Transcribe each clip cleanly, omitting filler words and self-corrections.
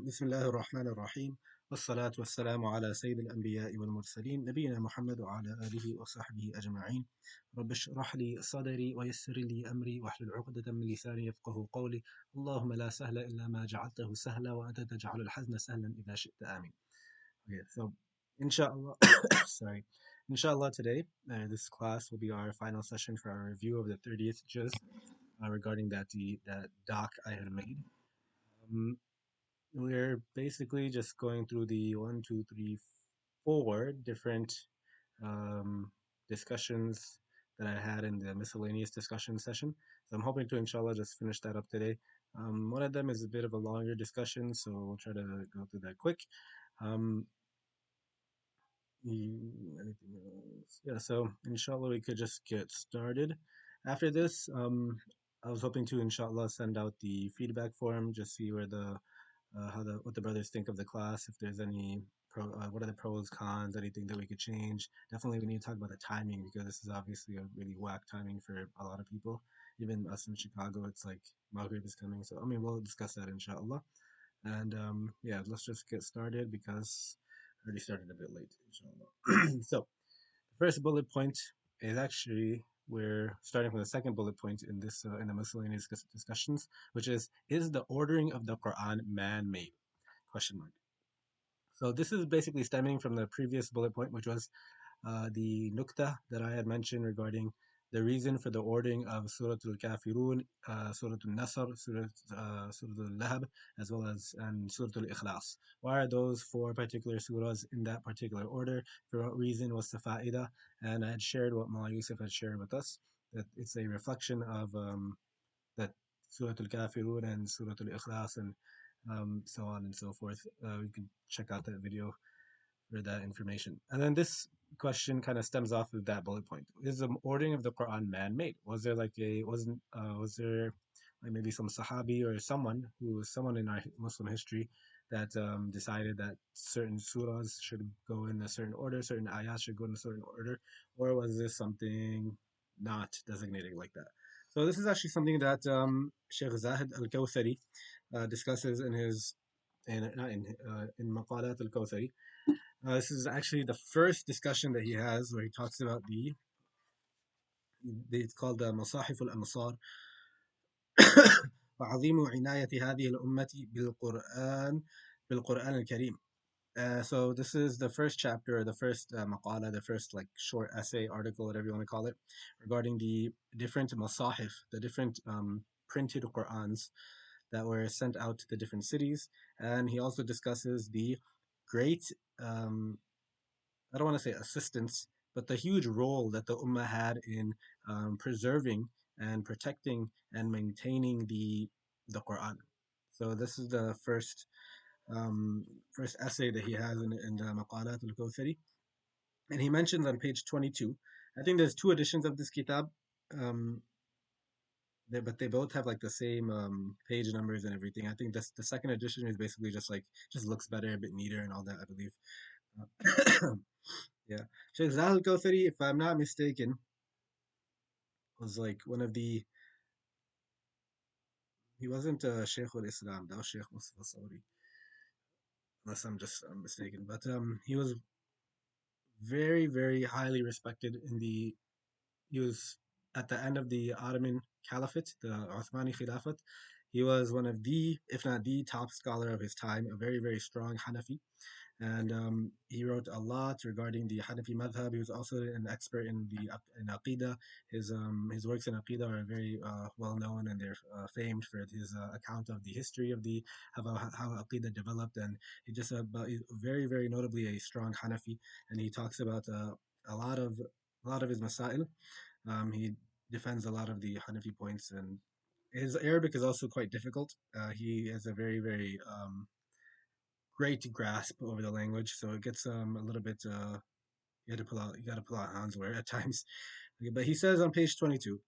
بسم الله الرحمن الرحيم والصلاة والسلام على سيد الأنبياء والمرسلين نبينا محمد وعلى آله وصحبه أجمعين. رب اشرح لي صدري ويسر لي أمري واحلل عقدة من لساني يفقه قولي. اللهم لا سهل إلا ما جعلته سهلا وأنت تجعل الحزن سهلا إذا شئت آمين. Okay, so inshallah, sorry, inshallah today this class will be our final session for our review of the 30th juz regarding that doc I had made. Um, we're basically just going through the one, two, three, four different um, discussions that I had in the miscellaneous discussion session. So I'm hoping to, inshallah, just finish that up today. One of them is a bit of a longer discussion, so we'll try to go through that quick. Um, Anything else? Yeah, so inshallah, we could just get started. After this, I was hoping to, inshallah, send out the feedback form, just see where the what the brothers think of the class. If there's any what are the pros, cons, anything that we could change. Definitely, we need to talk about the timing because this is obviously a really whack timing for a lot of people. Even us in Chicago, it's like Maghrib is coming. So I mean, we'll discuss that inshallah. And yeah, let's just get started because I already started a bit late, inshallah. So the first bullet point is actually we're starting from the second bullet point in this in the miscellaneous discussions, which is the ordering of the Quran man-made? Question mark. So this is basically stemming from the previous bullet point, which was the nukta that I had mentioned regarding the reason for the ordering of Surah Al-Kafirun, Surah Al-Nasr, Surah Al-Lahab, as well as and Surah Al-Ikhlas. Why are those four particular surahs in that particular order? For what reason was the fa'ida? And I had shared what Mullah Yusuf had shared with us, that it's a reflection of that Surah Al-Kafirun and Surah Al-Ikhlas and so on and so forth. You can check out that video for that information. And then this question kind of stems off of that bullet point. Is the ordering of the Quran man-made? Was there like a wasn't was there like maybe some Sahabi or someone in our Muslim history that decided that certain surahs should go in a certain order, certain ayahs should go in a certain order, or was this something not designated like that? So this is actually something that Sheikh Zahid Al-Kawthari discusses in his in Maqalat Al-Kawthari. This is actually the first discussion that he has where he talks about it's called مصاحف الأمصار وعظيم عناية هذه الأمة بالقرآن الكريم. So this is the first chapter, the first maqala, the first like short essay, article, whatever you want to call it, regarding the different masahif, the different printed Qur'ans that were sent out to the different cities. And he also discusses the great I don't want to say assistance, but the huge role that the Ummah had in preserving and protecting and maintaining the Quran. So this is the first essay that he has in the Maqalat al-Kawthari. And he mentions on page 22, I think there's two editions of this kitab, um, but they both have like the same page numbers and everything. I think the second edition is basically just looks better, a bit neater and all that, I believe. Yeah. Sheikh Zahid al-Kawthari, if I'm not mistaken, was like one of the he wasn't Sheikh al-Islam, that was Sheikh Mustafa Sauri, unless I'm mistaken. But he was very, very highly respected in the he was at the end of the Ottoman Caliphate, the Uthmani Khilafat. He was one of the, if not the top scholar of his time, a very, very strong Hanafi. And he wrote a lot regarding the Hanafi madhab. He was also an expert in Aqidah. His works in Aqidah are very well known, and they're famed for his account of the history of the how Aqidah developed. And he's very, very notably a strong Hanafi, and he talks about a lot of his masail. He defends a lot of the Hanafi points, and his Arabic is also quite difficult. He has a very, very great grasp over the language, so it gets a little bit. You got to pull out handswear at times. Okay, but he says on page 22.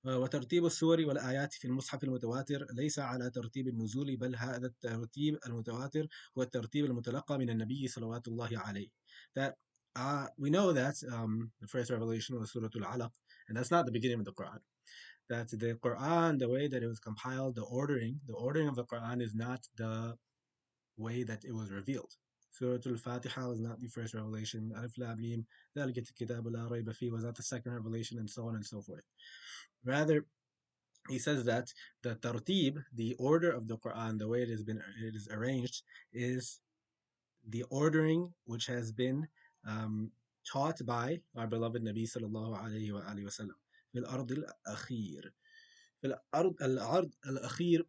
وترتيب السور والآيات في المصحف المتواتر ليس على ترتيب النزول بل هذا الترتيب المتواتر هو الترتيب المتلقى من النبي صلوات الله عليه. That we know that the first revelation was Surah Al-Alaq, and that's not the beginning of the Quran. that the Quran, the way that it was compiled, the ordering of the Quran is not the way that it was revealed. Surah Al-Fatiha was not the first revelation. Alif Lam Mim, ذَلِكَ الْكِتَابُ لَا رَيْبَ فِيهِ was not the second revelation, and so on and so forth. Rather, he says that the tartib, the order of the Quran, the way it is arranged, is the ordering which has been um, taught by our beloved Nabi sallallahu alayhi wa alihi wasallam. في الأرض الأخير في الأرض الأخير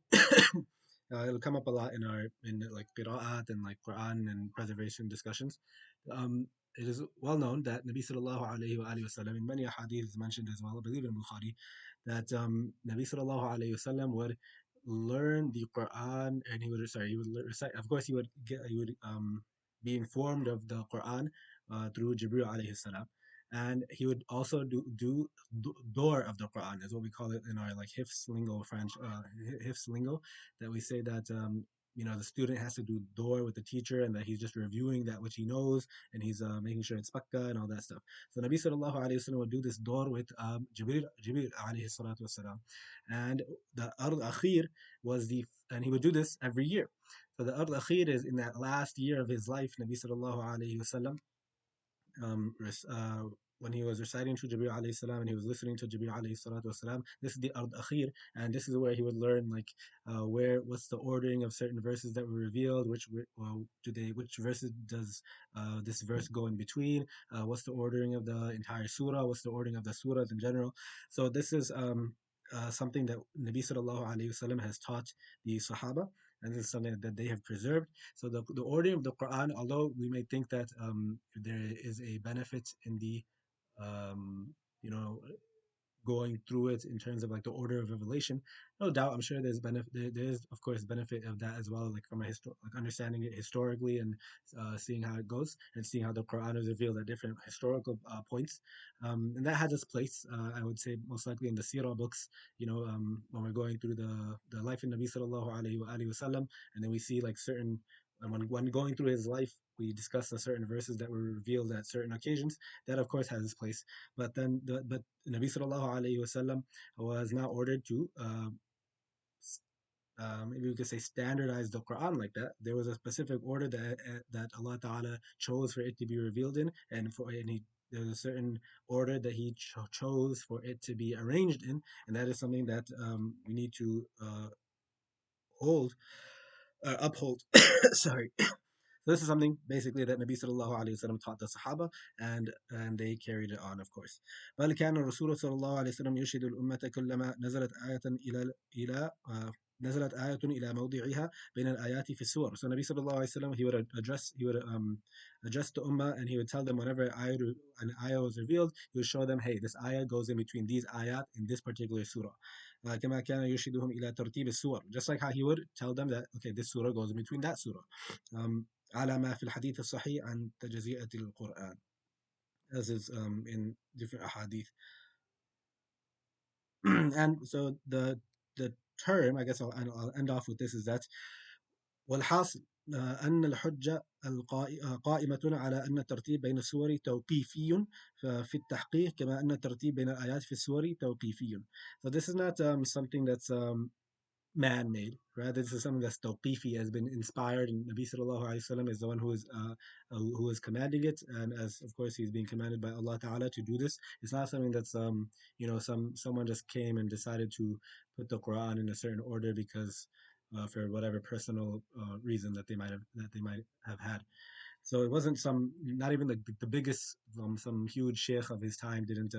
it'll come up a lot in our in like qira'at and like Quran and preservation discussions. It is well known that Nabi sallallahu alayhi wa alihi wasallam in many hadith is mentioned as well, I believe in Bukhari, that Nabi sallallahu alayhi wasallam would learn the Quran and he would recite. Of course, he would be informed of the Quran through Jibril alayhi salam, and he would also do door of the Quran is what we call it in our like hifz lingo French hifz lingo, that we say that the student has to do door with the teacher and that he's just reviewing that which he knows and he's making sure it's pakka and all that stuff. So Nabi sallallahu alayhi wasallam would do this door with Jibril alayhi salatu wasalam, and the Ard Akhir was the and he would do this every year. So the Ard Akhir is in that last year of his life. Nabi sallallahu alayhi wasallam um, uh, when he was reciting to Jibril alayhi salam and he was listening to Jibril alayhi salatu wasalam, this is the Ard Akhir, and this is where he would learn like what's the ordering of certain verses that were revealed, which verses does this verse go in between, what's the ordering of the entire surah, what's the ordering of the surahs in general. So this is something that Nabi sallallahu alayhi wasallam has taught the Sahaba, and this is something that they have preserved. So the ordering of the Quran, although we may think that there is a benefit in the um, you know going through it in terms of like the order of revelation, no doubt I'm sure there's benefit. There is of course benefit of that as well, like from like understanding it historically and seeing how it goes and seeing how the Quran is revealed at different historical points, and that has its place. I would say most likely in the Sirah books, when we're going through the life of Nabi sallallahu alaihi wasallam, and then we see like certain and when going through his life, we discuss the certain verses that were revealed at certain occasions. That, of course, has its place. But Nabi sallallahu alaihi wasallam was not ordered to maybe we could say standardize the Quran like that. There was a specific order that Allah Taala chose for it to be revealed in, and he there's a certain order that he chose for it to be arranged in, and that is something that we need to hold uphold. Sorry. So this is something basically that Nabi sallallahu alaihi wasallam taught the Sahaba, and they carried it on, of course. بل كان الرسول صلى الله عليه وسلم يرشد الأمة كلما نزلت آية إلى موضعها بين الآيات في السور. So Nabi sallallahu alaihi wasallam he would address the ummah, and he would tell them whenever an ayah was revealed, he would show them, hey, this ayah goes in between these ayat in this particular surah. كما كان يرشدهم إلى ترتيب السور, just like how he would tell them that okay, this surah goes in between that surah. على ما في الحديث الصحيح عن تجزئة القرآن, as is in different ahadith. And so the term, I guess I'll end off with this, is that والحاصل أن الحجة قائمة على أن الترتيب بين السور توقيفي في التحقيق كما أن الترتيب بين الآيات في السور توقيفي. So this is not something that's man-made. Rather, this is something that's tawqifi, has been inspired, and Nabi sallallahu alaihi wasallam is the one who is commanding it, and as of course he's being commanded by Allah Taala to do this. It's not something that's someone just came and decided to put the Quran in a certain order because for whatever personal reason that they might have had. So it wasn't not even the biggest some huge sheikh of his time didn't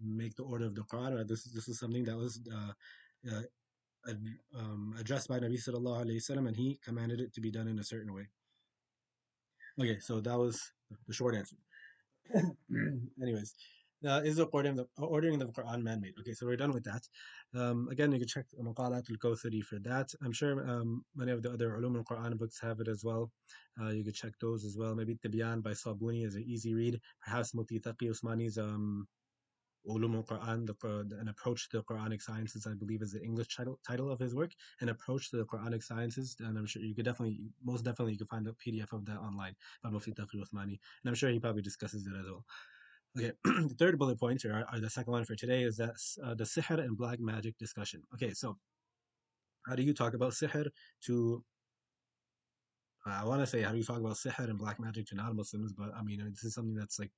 make the order of the Quran. Or this is something that was uh, addressed by Nabi sallallahu alayhi wasallam, and he commanded it to be done in a certain way. Okay, so that was the short answer. Anyways, is the ordering of the Quran man-made? Okay, so we're done with that. Again, you can check Maqalat al-Kawthari for that. I'm sure many of the other Ulum al-Quran books have it as well. You could check those as well. Maybe Tibyan by Sabuni is an easy read. Perhaps Muti Taqi Usmani's Ulum al-Quran, an approach to the Quranic sciences, I believe is the English title of his work, an approach to the Quranic sciences. And I'm sure you could most definitely, you can find a PDF of that online by Mufti Taqi Uthmani. And I'm sure he probably discusses it as well. Okay, the third bullet point, or the second one for today, is that the sihr and black magic discussion. Okay, so how do you talk about sihr to I want to say how do you talk about sihr and black magic to non-Muslims, but I mean this is something that's like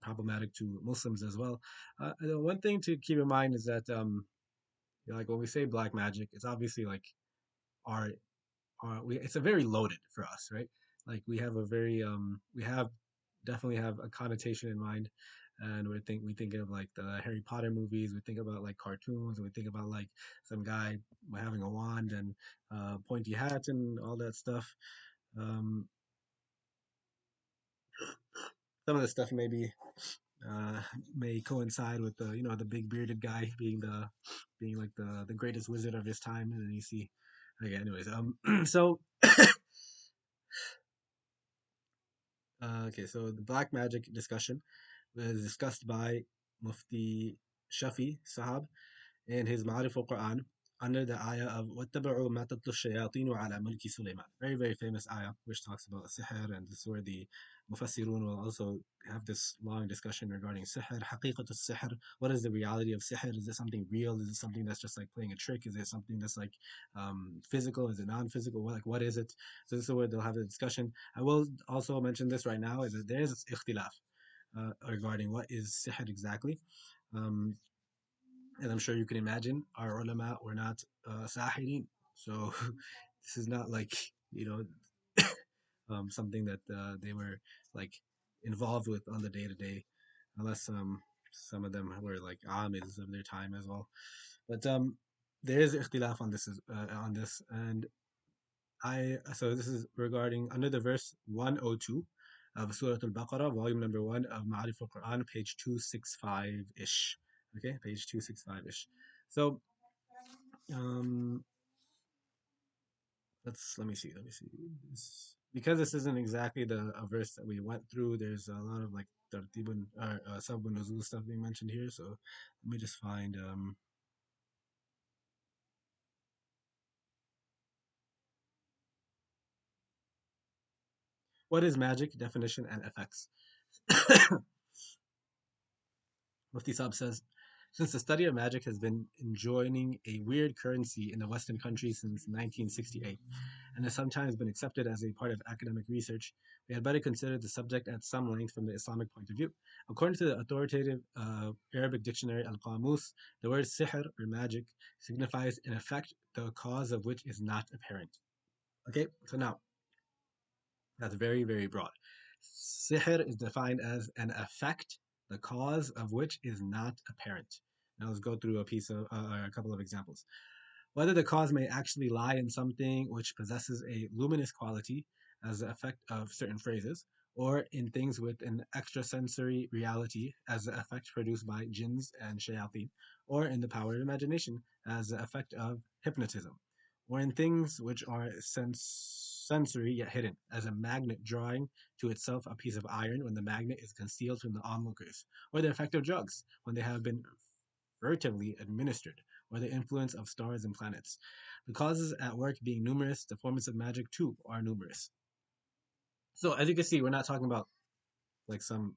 problematic to Muslims as well. The one thing to keep in mind is that like when we say black magic, it's obviously like our it's a very loaded for us, right? Like we have a very we have definitely have a connotation in mind, and we think of like the Harry Potter movies. We think about like cartoons, and we think about like some guy having a wand and pointy hat and all that stuff. Um, some of the stuff maybe uh, may coincide with the the big bearded guy being like the greatest wizard of his time, and then you see. Okay, anyways, so okay, so the black magic discussion was discussed by Mufti Shafi Sahab in his Ma'arif al-Quran under the ayah of وَاتَّبَعُوا مَا تَتْلُو الشَّيَاطِينُ عَلَى مُلْكِ سُلَيْمَانَ. Very, very famous ayah, which talks about sihr, and this is where the Mufassirun will also have this long discussion regarding sihr, حقيقة السحر, what is the reality of sihr? Is it something real? Is it something that's just like playing a trick? Is it something that's like physical? Is it non-physical? What is it? So this is where they'll have the discussion. I will also mention this right now, is that there is ikhtilaf regarding what is sihr exactly. Um, and I'm sure you can imagine our ulama were not sahirin. So this is not like, you know, something that they were like involved with on the day to day, unless some of them were like amids of their time as well. But there is ikhtilaf on on this, and so this is regarding under the verse 102 of Surah Al-Baqarah, volume number 1 of Ma'arif al-Quran, page 265 ish. Okay, page 265 ish. So um, let me see. Because this isn't exactly the a verse that we went through. There's a lot of like tartibun or sabun nuzul stuff being mentioned here. So let me just find what is magic definition and effects. Mufti Saab says, since the study of magic has been enjoying a weird currency in the Western countries since 1968, and has sometimes been accepted as a part of academic research, we had better consider the subject at some length from the Islamic point of view. According to the authoritative Arabic dictionary Al Qamus, the word sihr or magic signifies an effect the cause of which is not apparent. Okay, so now that's very, very broad. Sihr is defined as an effect, the cause of which is not apparent. Now let's go through a couple of examples. Whether the cause may actually lie in something which possesses a luminous quality as the effect of certain phrases, or in things with an extrasensory reality as the effect produced by jinns and shayateen, or in the power of imagination as the effect of hypnotism, or in things which are sensory yet hidden, as a magnet drawing to itself a piece of iron when the magnet is concealed from the onlookers, or the effect of drugs when they have been furtively administered, or the influence of stars and planets. The causes at work being numerous, the forms of magic too are numerous. So as you can see, we're not talking about like some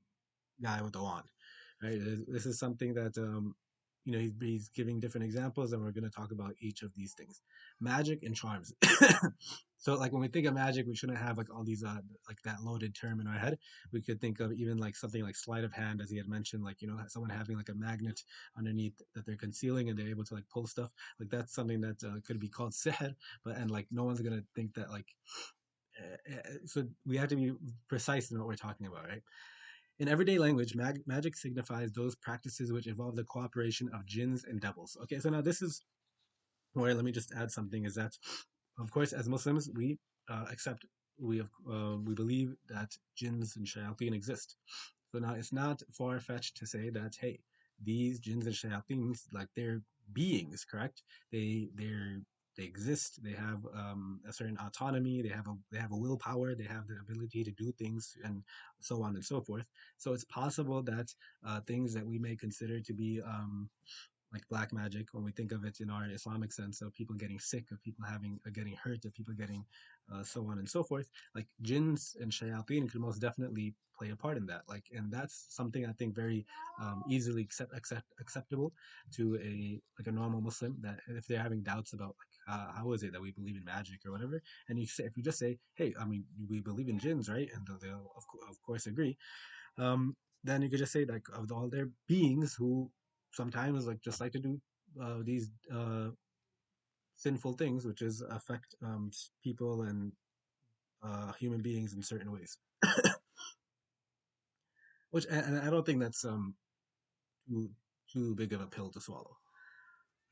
guy with a wand, right? This is something that he's giving different examples, and we're going to talk about each of these things. Magic and charms. So like when we think of magic, we shouldn't have like all these like that loaded term in our head. We could think of even like something like sleight of hand, as he had mentioned, like someone having like a magnet underneath that they're concealing, and they're able to like pull stuff. Like that's something that could be called sihr, but and like no one's gonna think that like. So we have to be precise in what we're talking about, right? In everyday language, magic signifies those practices which involve the cooperation of jinns and devils. Okay, so now this is where let me just add something is that, of course, as Muslims, we accept, we believe that jinns and shayateen exist. So now it's not far fetched to say that, hey, these jinns and shayateens, like they're beings, correct? They're they exist. They have a certain autonomy. They have a willpower. They have the ability to do things, and so on and so forth. So it's possible that things that we may consider to be like black magic, when we think of it in our Islamic sense of people getting sick, of people having getting hurt, of people getting so on and so forth, like jinns and shayateen could most definitely play a part in that. Like, and that's something I think very easily acceptable to a like a normal Muslim, that if they're having doubts about like how is it that we believe in magic or whatever, and you say, if you just say, hey, I mean, we believe in jinns, right? And they'll of course agree. Then you could just say like of all their beings who sometimes like just like to do these sinful things, which is affect people and human beings in certain ways. Which and I don't think that's too too big of a pill to swallow.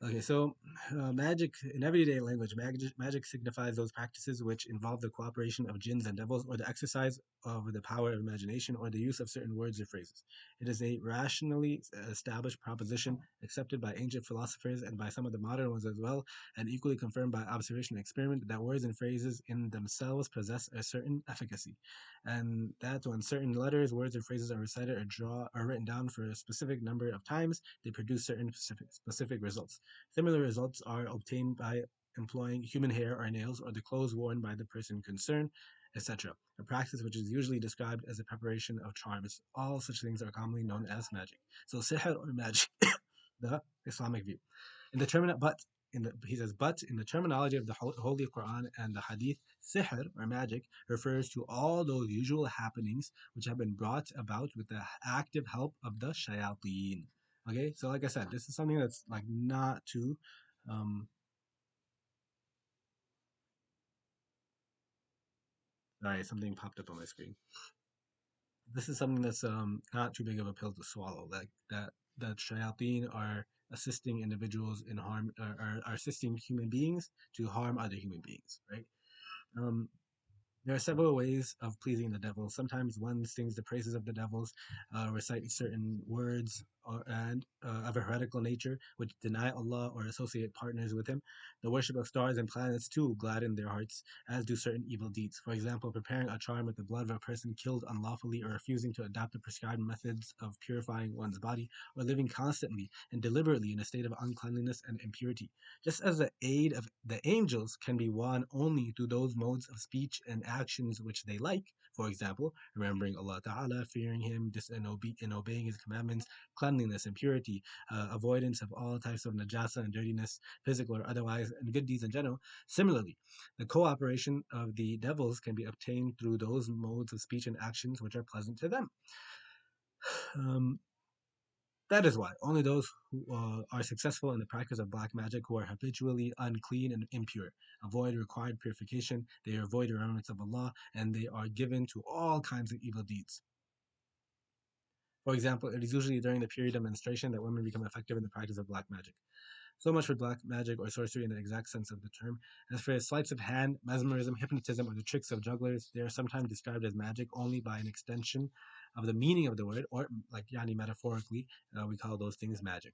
Okay, so magic in everyday language, magic signifies those practices which involve the cooperation of jinns and devils, or the exercise of the power of imagination, or the use of certain words or phrases. It is a rationally established proposition accepted by ancient philosophers and by some of the modern ones as well, and equally confirmed by observation and experiment, that words and phrases in themselves possess a certain efficacy, and that when certain letters, words, or phrases are recited or draw or written down for a specific number of times, they produce certain specific results. Similar results are obtained by employing human hair or nails or the clothes worn by the person concerned, etc. A practice which is usually described as a preparation of charms. All such things are commonly known as magic. So sihr or magic, the Islamic view. In the term, but he says, but in the terminology of the Holy Quran and the Hadith, sihr or magic refers to all those usual happenings which have been brought about with the active help of the shayateen. Okay, so like I said, this is something that's like not too. Um, sorry, something popped up on my screen. This is something that's not too big of a pill to swallow. Like that shayateen are assisting individuals in harm, are assisting human beings to harm other human beings, right? Um, There are several ways of pleasing the devil. Sometimes one sings the praises of the devils, recite certain words and of a heretical nature, which deny Allah or associate partners with Him. The worship of stars and planets too gladden their hearts, as do certain evil deeds. For example, preparing a charm with the blood of a person killed unlawfully, or refusing to adopt the prescribed methods of purifying one's body, or living constantly and deliberately in a state of uncleanliness and impurity. Just as the aid of the angels can be won only through those modes of speech and actions which they like, for example, remembering Allah Ta'ala, fearing Him, and obeying His commandments, cleanliness and purity, avoidance of all types of najasa and dirtiness, physical or otherwise, and good deeds in general. Similarly, the cooperation of the devils can be obtained through those modes of speech and actions which are pleasant to them. Um, that is why only those who are successful in the practice of black magic, who are habitually unclean and impure, avoid required purification, they avoid the remembrance of Allah, and they are given to all kinds of evil deeds. For example, it is usually during the period of menstruation that women become effective in the practice of black magic. So much for black magic or sorcery in the exact sense of the term. As for sleights of hand, mesmerism, hypnotism, or the tricks of jugglers, they are sometimes described as magic only by an extension of the meaning of the word, or like yani metaphorically, we call those things magic,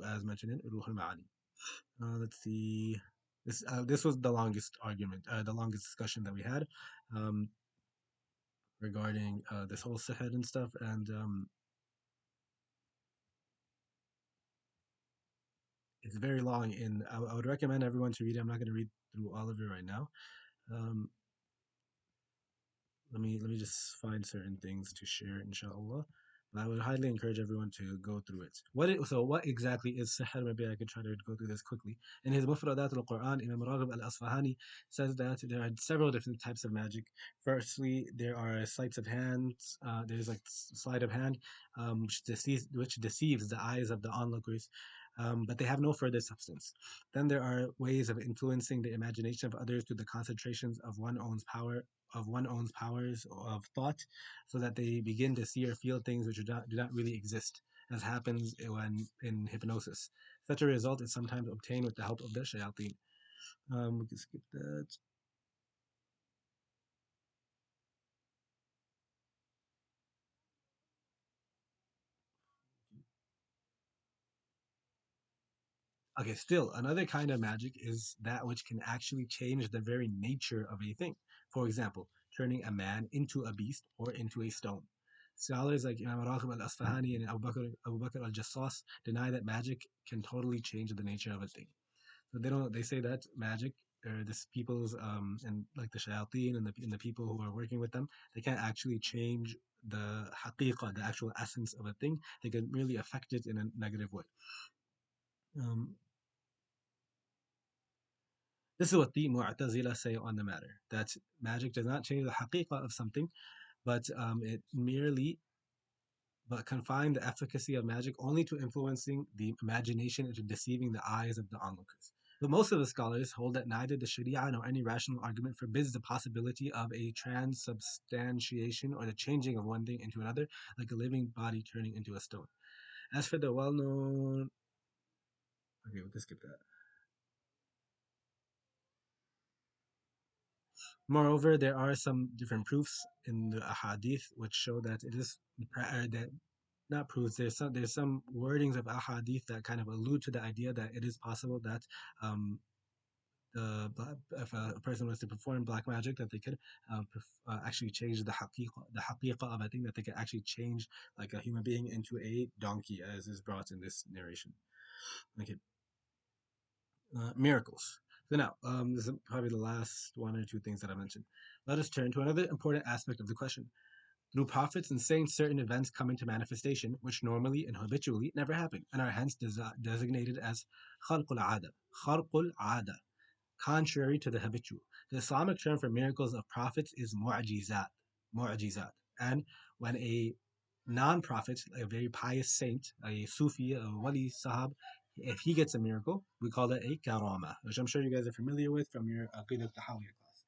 as mentioned in Ruh al-Ma'ani. Let's see. This was the longest argument, the longest discussion that we had um, regarding this whole sihr and stuff. And it's very long. And I would recommend everyone to read it. I'm not going to read through all of it right now. Um, let me just find certain things to share, inshallah. But I would highly encourage everyone to go through it. So what exactly is sihr? Maybe I could try to go through this quickly. In his Mufradat al-Quran, Imam Raghib al-Asfahani says that there are several different types of magic. Firstly, there are sleights of hands. There's like sleight of hand, which deceives the eyes of the onlookers, but they have no further substance. Then there are ways of influencing the imagination of others through the concentrations of one own's powers of thought, so that they begin to see or feel things which do not really exist, as happens when in hypnosis. Such a result is sometimes obtained with the help of the shayateen. We can skip that. Okay, still, another kind of magic is that which can actually change the very nature of a thing. For example, turning a man into a beast or into a stone. Scholars like Imam Raghib al-Asfahani and Abu Bakr al-Jassas deny that magic can totally change the nature of a thing. So they don't. They say that magic or this people's and like the shayateen and the people who are working with them, they can't actually change the haqiqah, the actual essence of a thing. They can really affect it in a negative way. Um, this is what the Mu'tazila say on the matter. That magic does not change the haqiqah of something, but it merely but confine the efficacy of magic only to influencing the imagination and to deceiving the eyes of the onlookers. But most of the scholars hold that neither the Sharia nor any rational argument forbids the possibility of a transubstantiation or the changing of one thing into another, like a living body turning into a stone. As for the well known. Okay, we'll just skip that. Moreover, there are some different proofs in the ahadith which show that it is that not proofs. There's some wordings of ahadith that kind of allude to the idea that it is possible that um, if a person was to perform black magic, that they could actually change the haqiqah of a thing, that they could actually change like a human being into a donkey, as is brought in this narration. Okay, miracles. So now, this is probably the last one or two things that I mentioned. Let us turn to another important aspect of the question. Through prophets and saints, certain events come into manifestation which normally and habitually never happen and are hence designated as kharqul ada. Kharqul ada, contrary to the habitual. The Islamic term for miracles of prophets is mu'jizat. Mu'jizat. And when a non-prophet, a very pious saint, a Sufi, a wali sahab, if he gets a miracle, we call it a karama, which I'm sure you guys are familiar with from your Aqidah Tahawiyah class.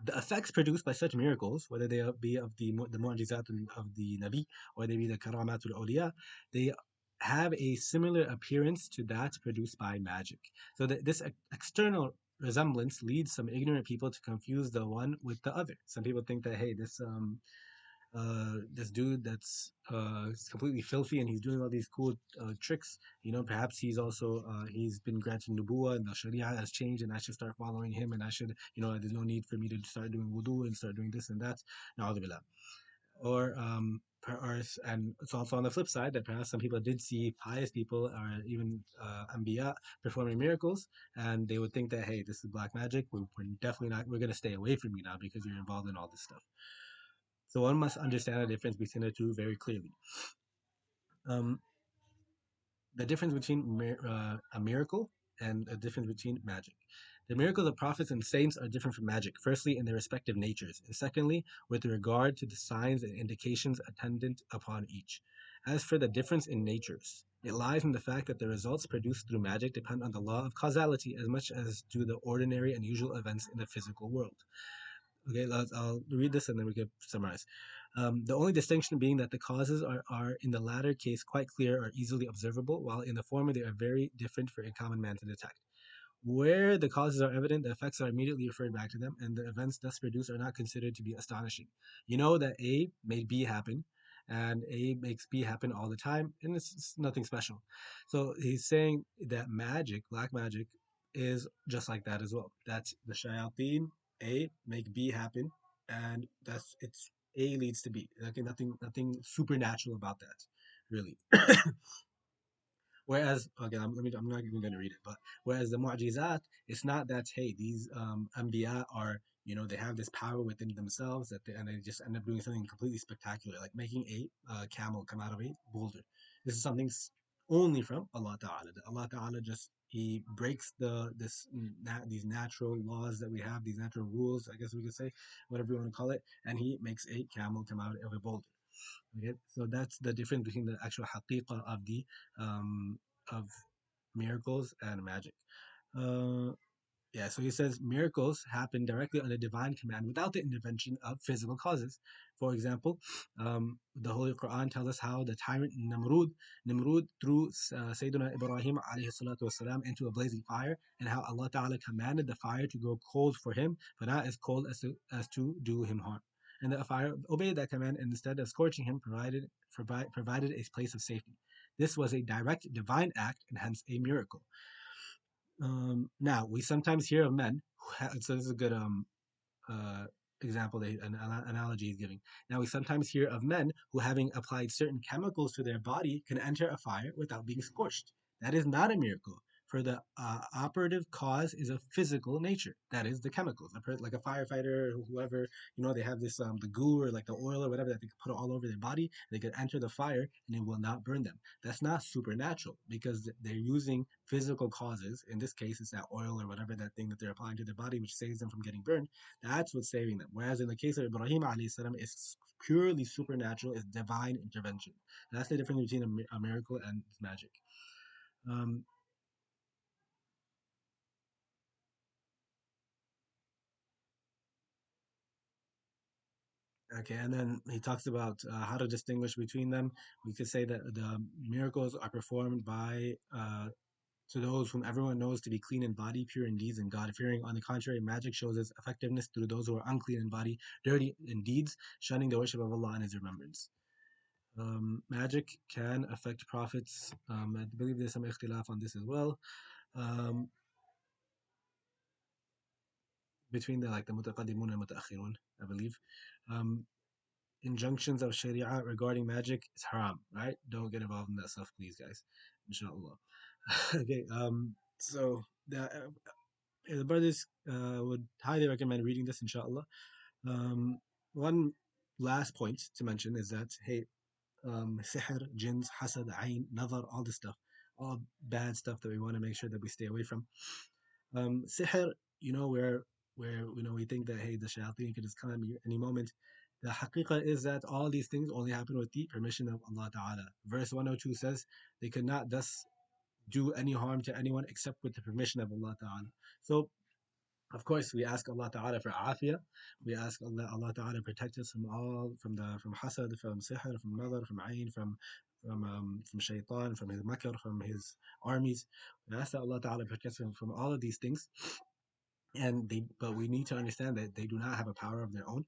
The effects produced by such miracles, whether they be of the mu'jizat of the Nabi or they be the karamatul awliya, they have a similar appearance to that produced by magic. So that this external resemblance leads some ignorant people to confuse the one with the other. Some people think that hey, this dude that's completely filthy and he's doing all these cool tricks. Perhaps he's been granted nubuwa and the sharia has changed and I should start following him and I should, there's no need for me to start doing wudu and start doing this and that. Na'udhu billah. Or and it's also on the flip side that perhaps some people did see pious people or even anbiya performing miracles, and they would think that hey, this is black magic. We're definitely not. We're gonna stay away from you now because you're involved in all this stuff. So one must understand the difference between the two very clearly. Um, the difference between a miracle and a difference between magic. The miracles of prophets and saints are different from magic, firstly, in their respective natures, and secondly, with regard to the signs and indications attendant upon each. As for the difference in natures, it lies in the fact that the results produced through magic depend on the law of causality as much as do the ordinary and usual events in the physical world. Okay, I'll read this and then we can summarize. The only distinction being that the causes are in the latter case quite clear or easily observable, while in the former they are very different for a common man to detect. Where the causes are evident, the effects are immediately referred back to them, and the events thus produced are not considered to be astonishing. You know that A made B happen, and A makes B happen all the time, and it's nothing special. So he's saying that magic, black magic, is just like that as well. That's the shayateen, A make B happen, and that's it's A leads to B. Like nothing supernatural about that, really. Whereas, again, I'm not even going to read it, but whereas the mu'jizat, it's not that, hey, these anbiya are, they have this power within themselves and they just end up doing something completely spectacular, like making a camel come out of a boulder. This is something only from Allah Ta'ala. Allah Ta'ala just, He breaks these natural laws that we have, these natural rules, I guess we could say, whatever you want to call it, and He makes a camel come out of a boulder. Okay, so that's the difference between the actual haqiqah um, of miracles and magic. Uh, yeah, so he says miracles happen directly under divine command without the intervention of physical causes. For example, the Holy Quran tells us how the tyrant Nimrud threw Sayyidina Ibrahim alayhi salatu wasalam into a blazing fire, and how Allah Ta'ala commanded the fire to go cold for him, but not as cold as to do him harm. And the fire obeyed that command, and instead of scorching him, provided a place of safety. This was a direct divine act and hence a miracle. Now we sometimes hear of men. So this is a good uh, example, an analogy he's giving. Now, we sometimes hear of men who, having applied certain chemicals to their body, can enter a fire without being scorched. That is not a miracle, for the operative cause is of physical nature. That is the chemicals. Like a firefighter or whoever, they have this the goo or like the oil or whatever that they can put all over their body. They could enter the fire and it will not burn them. That's not supernatural because they're using physical causes. In this case, it's that oil or whatever that thing that they're applying to their body, which saves them from getting burned. That's what's saving them. Whereas in the case of Ibrahim alayhi salam, it's purely supernatural. It's divine intervention. That's the difference between a miracle and magic. Um, Okay, and then he talks about how to distinguish between them. We could say that the miracles are performed by to those whom everyone knows to be clean in body, pure in deeds, and God fearing. On the contrary, magic shows its effectiveness through those who are unclean in body, dirty in deeds, shunning the worship of Allah and His remembrance. Magic can affect prophets. I believe there's some ikhtilaf on this as well. Um, between the mutaqaddimun and mutaakhirun, I believe. Um, Injunctions of Sharia regarding magic is haram, right? Don't get involved in that stuff, please, guys. Inshallah. Okay. So the brothers would highly recommend reading this, inshallah. Um, One last point to mention is that hey, sihr, jinns, hasad, ayn, nazar, all this stuff, all bad stuff that we want to make sure that we stay away from. Sihr, where we think that hey, the shayateen could just come at me any moment. The haqiqah is that all these things only happen with the permission of Allah Ta'ala. Verse 102 says they could not thus do any harm to anyone except with the permission of Allah Ta'ala. So of course we ask Allah Ta'ala for afiyah. We ask Allah Ta'ala protect us from hasad, from sihr, from nadar, from ayn, from shaitan, from his makr, from his armies. We ask that Allah Ta'ala protect us from all of these things, but we need to understand that they do not have a power of their own.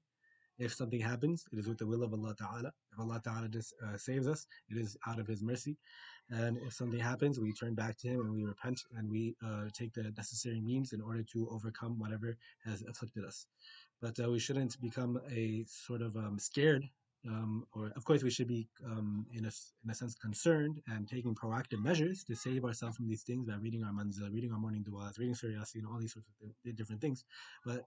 If something happens, it is with the will of Allah Ta'ala. If Allah Ta'ala just saves us, it is out of His mercy. And if something happens, we turn back to Him and we repent and we take the necessary means in order to overcome whatever has afflicted us. But we shouldn't become a sort of scared. Or of course we should be in a sense concerned and taking proactive measures to save ourselves from these things by reading our manzil, reading our morning du'as, reading Surah Yasin, all these sorts of different things. But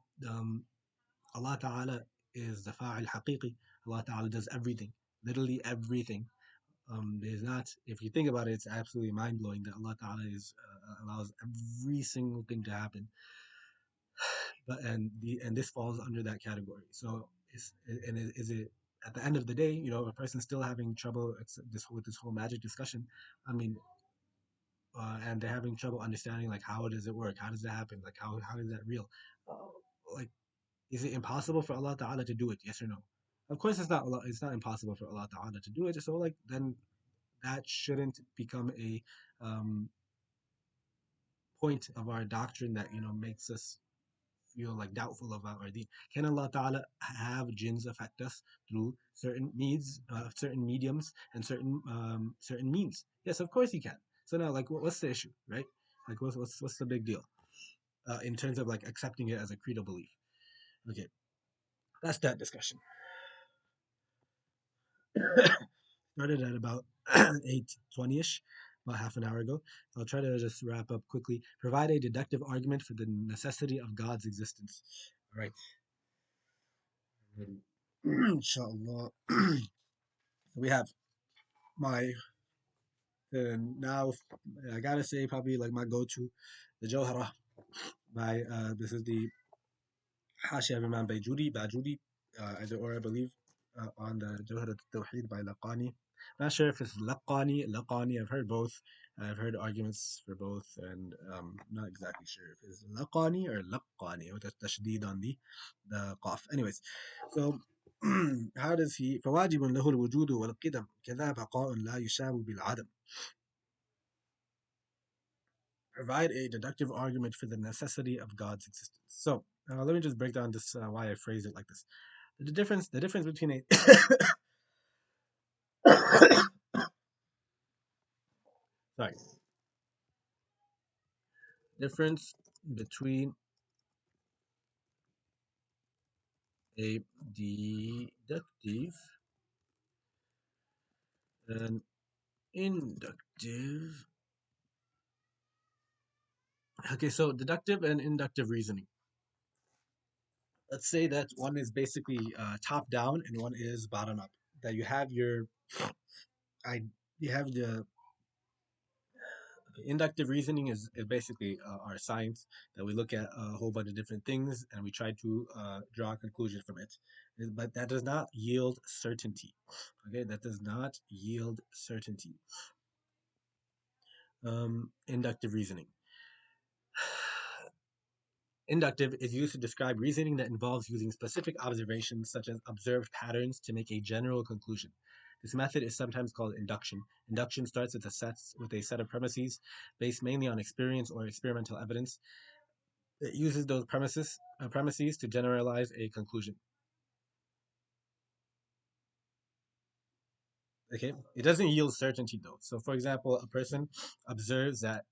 Allah Ta'ala is the Fa'il Haqiqi. Allah Ta'ala does everything, literally everything. There's not, if you think about it, it's absolutely mind blowing that Allah Ta'ala allows every single thing to happen. But and this falls under that category. So is it at the end of the day, a person still having trouble with this whole magic discussion? I mean, and they're having trouble understanding like how does it work? How does that happen? Like how is that real? Like is it impossible for Allah Ta'ala to do it? Yes or no? Of course it's not impossible for Allah Ta'ala to do it. So like then that shouldn't become a um, point of our doctrine that makes us feel like doubtful about our deen. Can Allah Ta'ala have jinns affect us through certain needs, certain mediums, and certain means? Yes, of course He can. So now, like, what's the issue, right? Like, what's the big deal in terms of like accepting it as a credo belief? Okay, that's that discussion. Started at about 8:20ish, about half an hour ago. I'll try to just wrap up quickly. Provide a deductive argument for the necessity of God's existence. All right. Inshallah. We have my now I gotta say probably like my go-to, the Johara by this is the Hashia of Imam Bajuri, either or I believe on the Jawhar al-Tawheed by Laqani. Not sure if it's Laqani. I've heard both. I've heard arguments for both, and not exactly sure if it's Laqani or Laqani with a tashdid on the qaf. Anyways, so how does he فواجب له الوجود والقدم كذا بقاء لا يشاب بالعدم. Provide a deductive argument for the necessity of God's existence. So let me just break down this why I phrase it like this. The difference between a sorry, difference between a deductive and inductive. Okay, so deductive and inductive reasoning. Let's say that one is basically top down and one is bottom up. That you have your, I, you have the inductive reasoning is basically our science that we look at a whole bunch of different things and we try to draw a conclusion from it. But that does not yield certainty. Okay, that does not yield certainty. Inductive reasoning. Inductive is used to describe reasoning that involves using specific observations, such as observed patterns, to make a general conclusion. This method is sometimes called induction. Induction starts with a set of premises based mainly on experience or experimental evidence. It uses those premises to generalize a conclusion. Okay, it doesn't yield certainty though. So, for example, a person observes that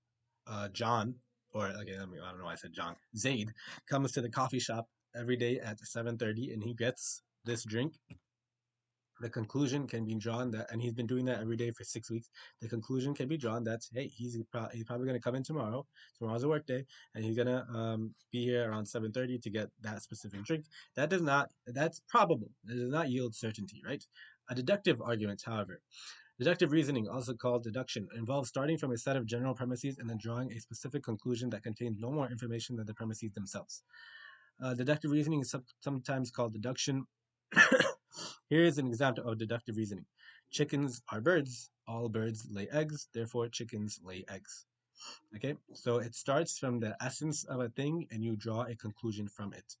John, or okay, I don't know why I said John, Zaid comes to the coffee shop every day at 7:30, and he gets this drink. The conclusion can be drawn that, and he's been doing that every day for 6 weeks. The conclusion can be drawn that, hey, he's probably going to come in tomorrow. Tomorrow's a work day, and he's gonna be here around 7:30 to get that specific drink. That's probable. It does not yield certainty, right? A deductive argument, however, deductive reasoning, also called deduction, involves starting from a set of general premises and then drawing a specific conclusion that contains no more information than the premises themselves. Deductive reasoning is sometimes called deduction. Here is an example of deductive reasoning. Chickens are birds. All birds lay eggs. Therefore, chickens lay eggs. Okay, so it starts from the essence of a thing and you draw a conclusion from it.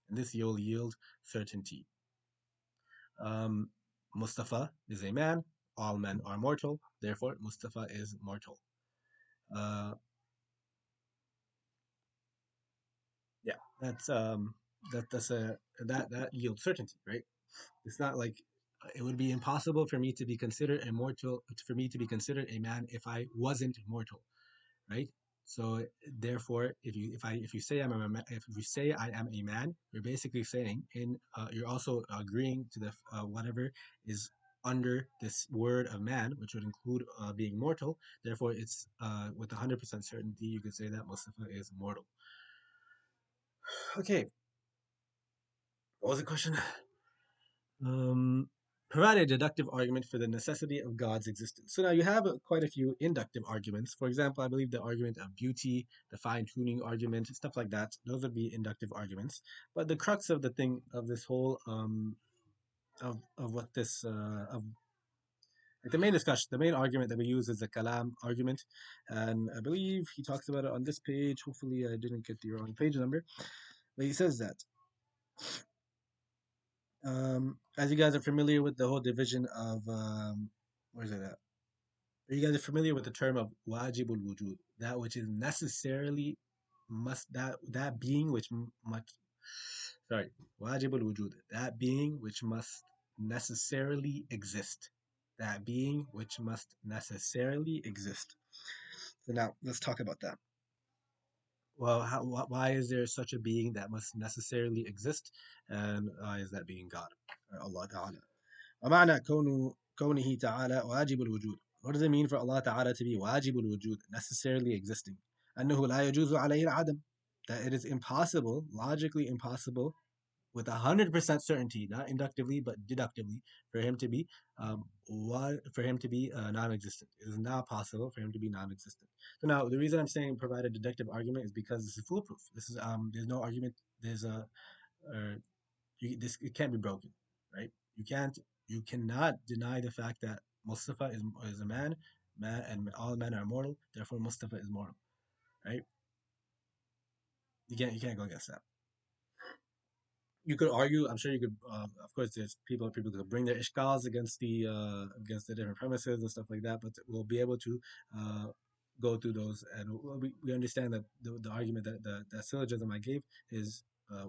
And this will yield certainty. Um, Mustafa is a man. All men are mortal. Therefore, Mustafa is mortal. Uh, yeah, that yields certainty, right? It's not like it would be impossible for me to be considered immortal, for me to be considered a man if I wasn't mortal, right? So therefore, if you say if you say I am a man, you're basically saying you're also agreeing to the whatever is under this word of man, which would include being mortal. Therefore, it's with 100% certainty you could say that Mustafa is mortal. Okay, what was the question? Um, Provide a deductive argument for the necessity of God's existence. So now you have quite a few inductive arguments. For example, I believe the argument of beauty, the fine tuning argument, stuff like that. Those would be inductive arguments. But the crux of the thing of this whole of what this of like the main discussion, the main argument that we use is the kalam argument, and I believe he talks about it on this page. Hopefully, I didn't get the wrong page number, but he says that as you guys are familiar with the whole division of where's it at? Are you guys familiar with the term of wajibul wujud? That which is necessarily must that being which must sorry wajibul wujud. That being which must necessarily exist. That being which must necessarily exist. So now let's talk about that. Well, why is there such a being that must necessarily exist, and why is that being God, or Allah Taala? ومعنى كونه تعالى واجب الوجود. What does it mean for Allah Ta'ala to be واجب الوجود, necessarily existing? أنه لا يجوز عليه العدم. That it is impossible, logically impossible, with 100% certainty, not inductively but deductively, for him to be non-existent. It is not possible for him to be non-existent. So now the reason I'm saying provide a deductive argument is because this is foolproof. This is there's no argument. There's a uh, this it can't be broken, right? You cannot deny the fact that Mustafa is a man, and all men are mortal. Therefore, Mustafa is mortal, right? You can't go against that. You could argue. I'm sure you could. Of course, there's people could bring their ishkals against the different premises and stuff like that. But we'll be able to uh, go through those, and we understand that the argument that the syllogism I gave is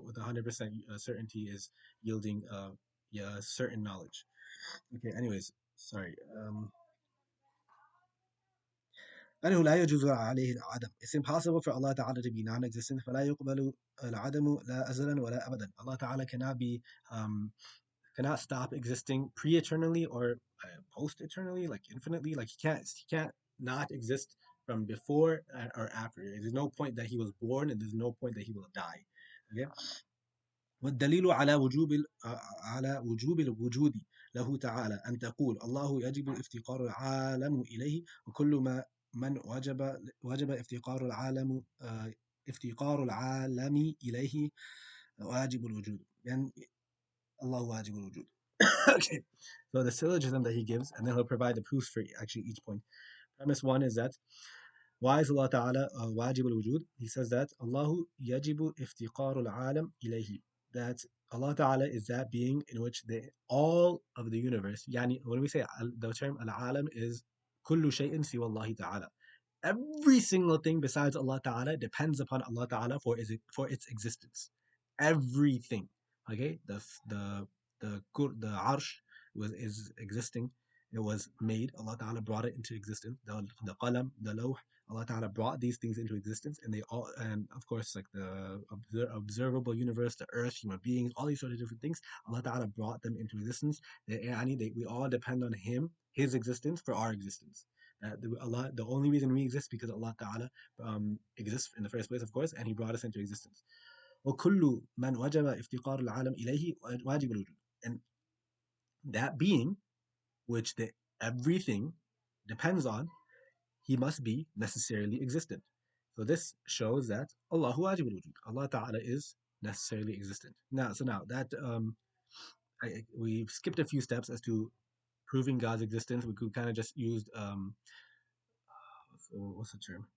with 100% certainty is yielding yeah certain knowledge. Okay. Anyways, sorry. أنه لا يجوز عليه العدم. It's impossible for Allah Ta'ala to be non-existent. فلا يقبل العدم لا أزلا ولا أبدا. Allah Ta'ala cannot be cannot stop existing pre-eternally or post-eternally, like infinitely. Like he can't not exist from before or after. There's no point that he was born, and there's no point that he will die. Okay. والدليل على على وجوب الوجود له تعالى أن تقول الله يجب افتقار العالم إليه، وكل ما من وجب افتقار العالم افتقار العالم إليه واجب الوجود. يعني الله واجب الوجود. Okay. So the syllogism that he gives, and then he'll provide the proofs for actually each point. Premise one is that why is Allah Ta'ala wajib al-wujud? He says that Allah yajibu iftiqar al-alam ilayhi. That Allah Ta'ala is that being in which all of the universe, yani when we say the term al-alam is kullu shay'in siwa Allah Ta'ala. Every single thing besides Allah Ta'ala depends upon Allah Ta'ala for its existence. Everything. Okay? The arsh is existing. It was made. Allah Ta'ala brought it into existence. The qalam, the lawh, Allah Ta'ala brought these things into existence, and they all, and of course, like the observable universe, the earth, human beings, all these sort of different things, Allah Ta'ala brought them into existence. We all depend on Him, His existence, for our existence. The only reason we exist because Allah Ta'ala exists in the first place, of course, and He brought us into existence. وكل من وجب افتقار العالم إليه واجب الوجود. And that being, which everything depends on, he must be necessarily existent. So this shows that Allah wajib al-wujud. Allah Ta'ala is necessarily existent. Now that we've skipped a few steps as to proving God's existence. We could kind of just used what's the term?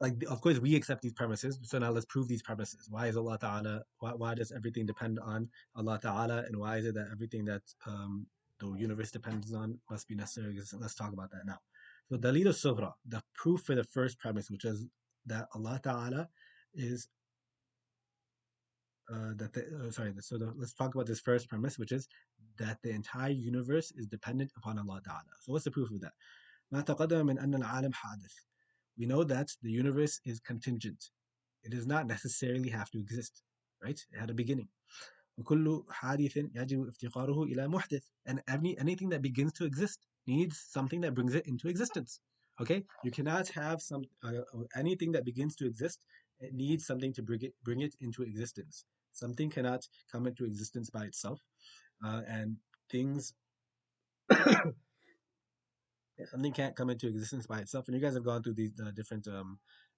Like, of course we accept these premises, so now let's prove these premises. Why is Allah Ta'ala, why does everything depend on Allah Ta'ala, and why is it that everything that the universe depends on must be necessary? Let's talk about that now. So Dalil al-Sughra, the proof for the first premise, which is that Allah Ta'ala is let's talk about this first premise, which is that the entire universe is dependent upon Allah Ta'ala. So what's the proof of that? ما تقدم من أن العالم حادث. We know that the universe is contingent. It does not necessarily have to exist, right? It had a beginning. وكل حادث يجب افتقاره إلى محدث. And anything that begins to exist needs something that brings it into existence. Okay, you cannot have anything that begins to exist. It needs something to bring it into existence. Something cannot come into existence by itself, and things something can't come into existence by itself. And you guys have gone through these different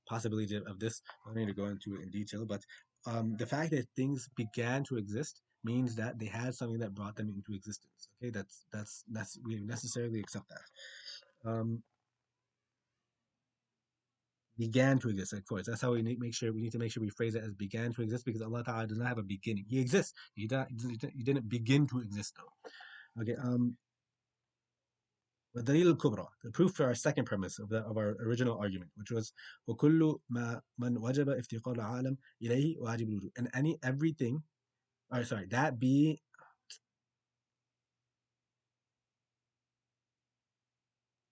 possibilities of this. I don't need to go into it in detail, but the fact that things began to exist means that they had something that brought them into existence. Okay, that's we necessarily accept that. Began to exist, of course. That's how we need to make sure we phrase it as began to exist, because Allah Ta'ala does not have a beginning. He exists. He didn't begin to exist though. Okay. والدليل الكبرى, the proof for our second premise of our original argument, which was وكل ما من وجب افتقار العالم إليه واجب الوجود. And everything, or sorry, that be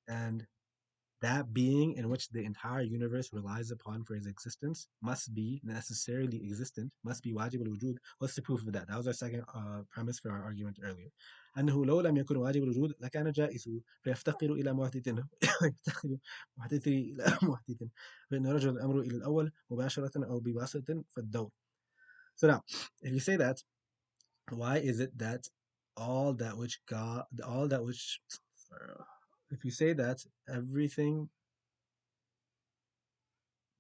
and that being in which the entire universe relies upon for its existence must be necessarily existent, must be wajib al-wujud. What's the proof of that? That was our second premise for our argument earlier. أنه لو لم يكن واجب الوجود لكان جائز فيفتقر إلى محدث يفتقر محدث إلى محدث فإن رجع الأمر إلى الأول مباشرة أو بواسطة فالدور. So now, if you say that, why is it that if you say that everything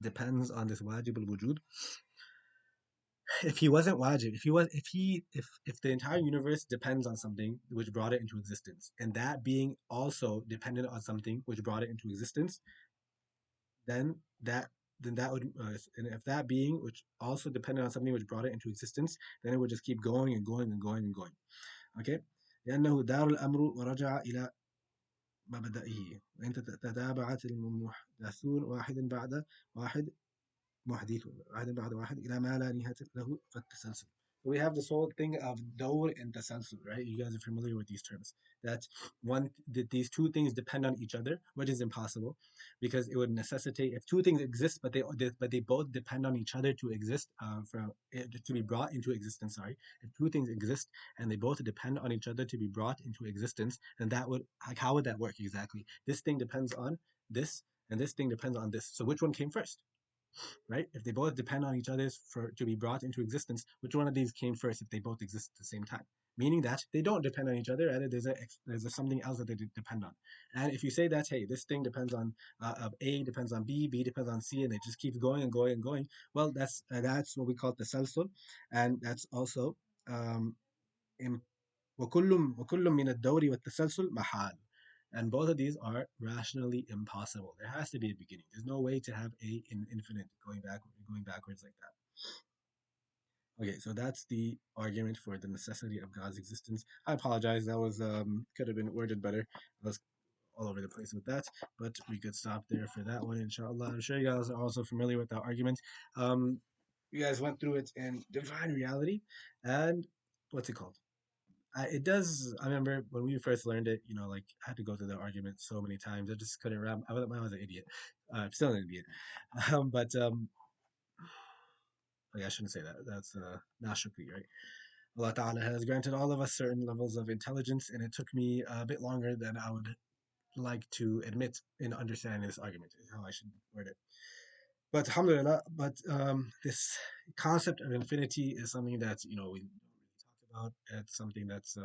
depends on this wajib al-wujud, if he wasn't wajib, if the entire universe depends on something which brought it into existence, and that being also dependent on something which brought it into existence, then that would and if that being which also depended on something which brought it into existence, then it would just keep going and going and going and going. Okay. لأنه دار الأمر ورجع إلى مبدئه وإن تتابعت المحدثون واحدا بعد واحد محدث واحد بعد واحد إلى ما لا نهاية له فالتسلسل. So we have this whole thing of dawr and tasalsul, right? You guys are familiar with these terms. That these two things depend on each other, which is impossible, because it would necessitate if two things exist, but they both depend on each other to exist, to be brought into existence. Sorry, if two things exist and they both depend on each other to be brought into existence, then that would like how would that work exactly? This thing depends on this, and this thing depends on this. So which one came first? Right? If they both depend on each other for to be brought into existence, which one of these came first if they both exist at the same time? Meaning that they don't depend on each other, rather there's something else that they depend on. And if you say that, hey, this thing depends on A depends on B, B depends on C, and it just keeps going and going and going. Well, that's what we call the tasalsul, and that's also um, وكل من الدور والتسلسل محال. And both of these are rationally impossible. There has to be a beginning. There's no way to have a in infinite going backwards like that. Okay, so that's the argument for the necessity of God's existence. I apologize. That was could have been worded better. I was all over the place with that, but we could stop there for that one, inshallah. I'm sure you guys are also familiar with that argument. Um, you guys went through it in divine reality and what's it called? It does. I remember when we first learned it. Like I had to go through the argument so many times. I just couldn't wrap. I was an idiot. I'm still an idiot. But okay, I shouldn't say that. That's nashukri, right? Allah Ta'ala has granted all of us certain levels of intelligence, and it took me a bit longer than I would like to admit in understanding this argument. Is how I should word it. But alhamdulillah, this concept of infinity is something that we don't really talk about. It's something that's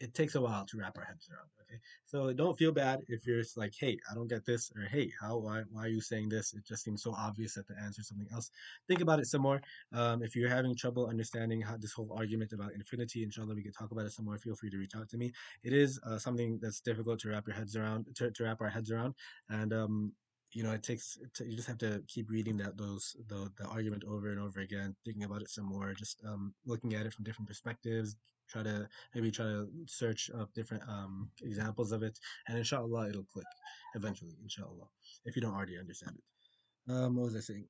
it takes a while to wrap our heads around. Okay, so don't feel bad if you're just like, hey, I don't get this, or hey, why are you saying this? It just seems so obvious that the answer is something else. Think about it some more. If you're having trouble understanding how this whole argument about infinity, inshallah, we can talk about it some more. Feel free to reach out to me. It is something that's difficult to wrap your heads around, to wrap our heads around, and it takes you just have to keep reading the argument over and over again, thinking about it some more, just looking at it from different perspectives, try to search up different examples of it, and inshallah it'll click eventually, inshallah, if you don't already understand it. What was I saying?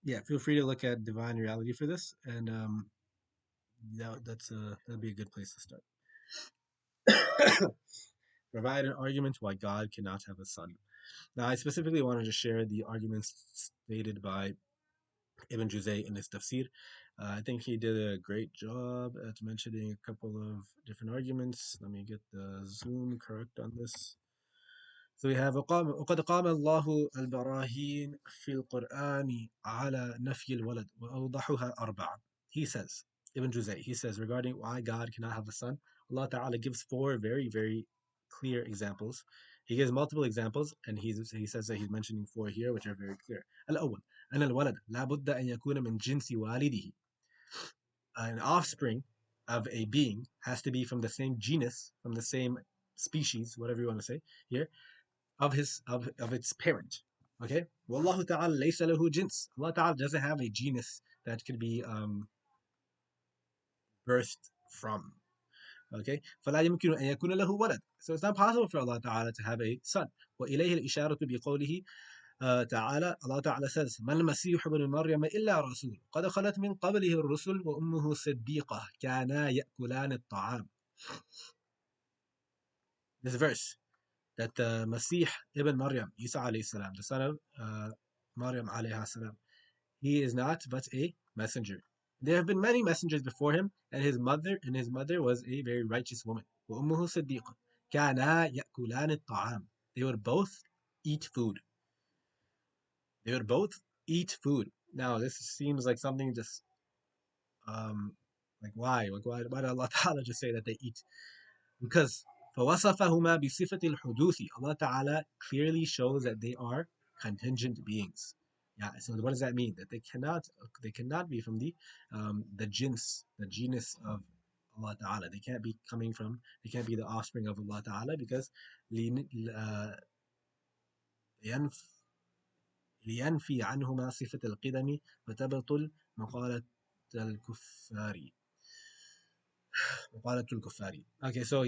Yeah, feel free to look at divine reality for this, and that'd be a good place to start. Provide an argument why God cannot have a son. Now, I specifically wanted to share the arguments stated by Ibn Juzay in his tafsir. I think he did a great job at mentioning a couple of different arguments. Let me get the zoom correct on this. So we have وقد قام الله البراهين في القرآن على نفي الولد وأوضحها أربعة. He says, Ibn Juzay, he says regarding why God cannot have a son, Allah Ta'ala gives four very, very clear examples. He gives multiple examples, and he says that he's mentioning four here, which are very clear. الأول أن الولد لا بد أن يكون من جنس والده. An offspring of a being has to be from the same genus, from the same species, whatever you want to say here, of its parent. Okay? Wallahu ta'ala laysa lahu jins. Allah ta'ala doesn't have a genus that could be birthed from. Okay? فلا يمكن أن يكون له ولد. So it's not possible for Allah ta'ala to have a son. وإليه الإشارة بقوله تعالى Allah Ta'ala says ما المسيح ابن مريم إلا رسول قد خلت من قبله الرسل وأمه صديقة كانا يأكلان الطعام. This verse that the Masih ibn Maryam, Isa alayhi salam, the son of Maryam alayhi salam, he is not but a messenger. There have been many messengers before him, and his mother was a very righteous woman. وأمه صديقة كانا يأكلان الطعام. They would both eat food. They would both eat food. Now this seems like something just like why did Allah Ta'ala just say that they eat? Because فَوَصَفَهُمَا بِصِفَةِ الْحُدُوثِ. Allah Ta'ala clearly shows that they are contingent beings. Yeah, so what does that mean? That they cannot be from the genus of Allah Ta'ala. They can't be the offspring of Allah Ta'ala because لينف- لينفي عنهما صفة القدم فتبطل مقالة الكفار. Okay, so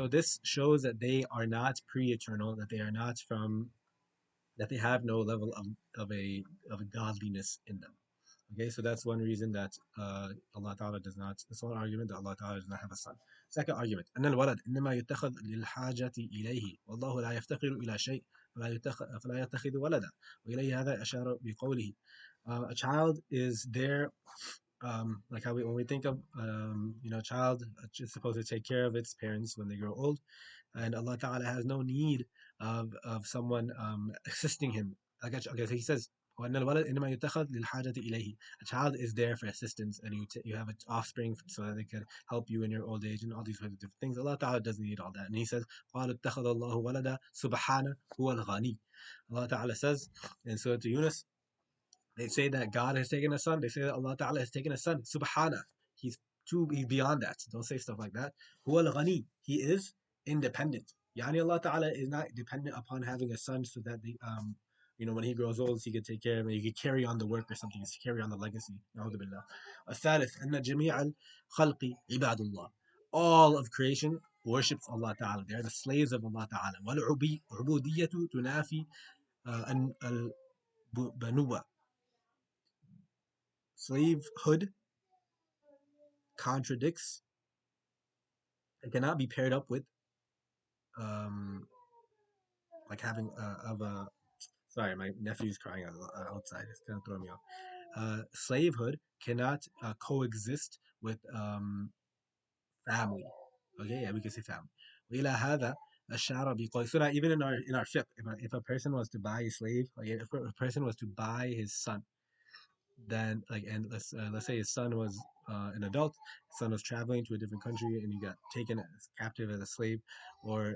this shows that they are not pre-eternal, that they are not from that they have no level of a of a godliness in them. Okay, so that's one reason that Allah Ta'ala does not, that's one argument that Allah Ta'ala does not have a son. Second argument, أن الولد إنما يتخذ للحاجة إليه والله لا يفتقر إلى شيء فلا يتخذ ولدا وإليه هذا أشار بقوله a child is there like how when we think of a child is supposed to take care of its parents when they grow old, and Allah Ta'ala has no need of someone assisting him. Okay, so he says, وَأَنَّ الْوَلَدَ إِنَّمَا يُتَّخَذْ لِلْحَاجَةِ إِلَيْهِ. A child is there for assistance, and you have an offspring so that they can help you in your old age and all these kinds of different things. Allah Ta'ala doesn't need all that. And he says, قَالَ اتَّخَذَ اللَّهُ وَلَدًا سُبْحَانَهُ هُوَ الْغَنِيُّ. Allah Ta'ala says in Surah Yunus, they say that God has taken a son. They say that Allah Ta'ala has taken a son. Subhana. He's beyond that. Don't say stuff like that. Huwa al-ghani. He is independent. Yani Allah Ta'ala is not dependent upon having a son so that when he grows old, he could take care of him, he could carry on the work or something, to carry on the legacy. Na'udhu billah. الثالث أن جميع الخلق عباد الله. All of creation worships Allah Ta'ala. They are the slaves of Allah Ta'ala. والعبودية تنافي البنوة. Slavehood contradicts, it cannot be paired up with um like having of a sorry, my nephew's crying outside, it's kind of throwing me off. Slavehood cannot coexist with family. Okay, yeah, we can say family. وإلى هذا أشار بقول. So that even in our fiqh, if a person was to buy a slave, like if a person was to buy his son, then like, and let's say his son was an adult, his son was traveling to a different country and he got taken as captive as a slave, or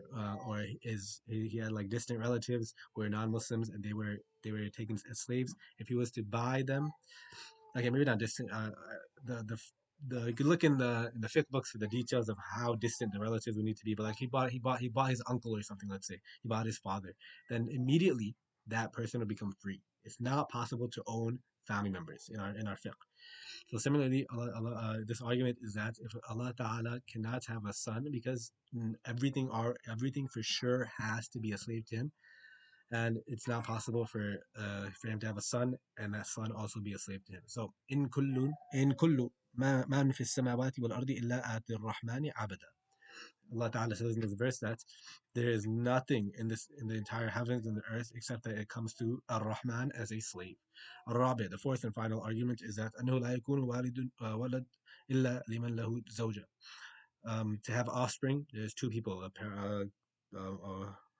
he had like distant relatives who were non-Muslims and they were taken as slaves. If he was to buy them, okay, maybe not distant. The you could look in the fifth books for the details of how distant the relatives would need to be. But like he bought his uncle or something. Let's say he bought his father. Then immediately that person would become free. It's not possible to own family members in our fiqh. So similarly, this argument is that if Allah Taala cannot have a son because everything for sure has to be a slave to him, and it's not possible for him to have a son and that son also be a slave to him. So in kullu ma fi samawati wal ardi illa ati rahmani abada. Allah Ta'ala says in this verse that there is nothing in the entire heavens and the earth except that it comes to Ar-Rahman as a slave. Ar-Rabi, the fourth and final argument is that أنه لا يكون والد ولد إلا لمن له زوجة. To have offspring, there's two people, a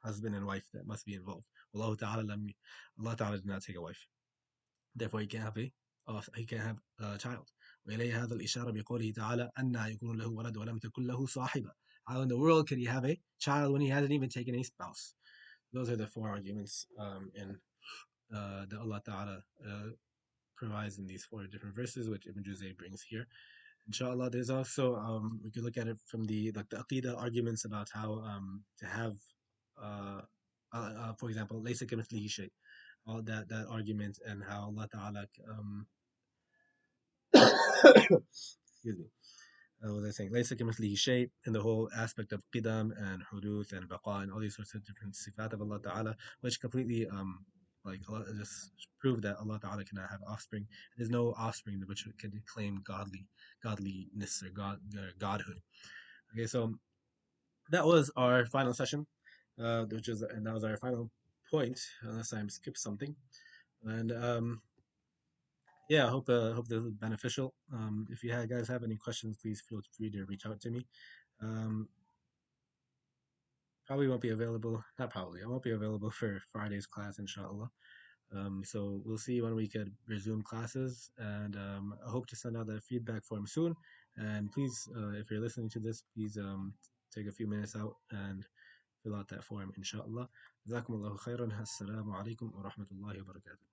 husband and wife that must be involved. Allah Ta'ala did not take a wife. Therefore, he can't have a child. وإليه هذا الإشارة بقوله تعالى أنى يكون له ولد ولم تكن له صاحبة. How in the world could he have a child when he hasn't even taken a spouse? Those are the four arguments that Allah Ta'ala provides in these four different verses, which Ibn Juzay brings here. Inshallah, there's also we could look at it from the Aqidah arguments about how to have for example, ليس كمثله شيء, all that argument, and how Allah Ta'ala excuse me, what was I saying? ليس كمثله شيء, and the whole aspect of qidam and huduth and baqa and all these sorts of different sifat of Allah Ta'ala, which completely like Allah just prove that Allah Ta'ala cannot have offspring. There's no offspring which can claim godliness or godhood. Okay, so that was our final session, and that was our final point, unless I skipped something. And yeah, I hope this was beneficial. If you guys have any questions, please feel free to reach out to me. Um, probably won't be available. Not probably. I won't be available for Friday's class, inshallah. So we'll see when we could resume classes, and I hope to send out the feedback form soon. And please, if you're listening to this, please take a few minutes out and fill out that form, inshallah. جزاكم الله خيرا. السلام عليكم ورحمة الله وبركاته.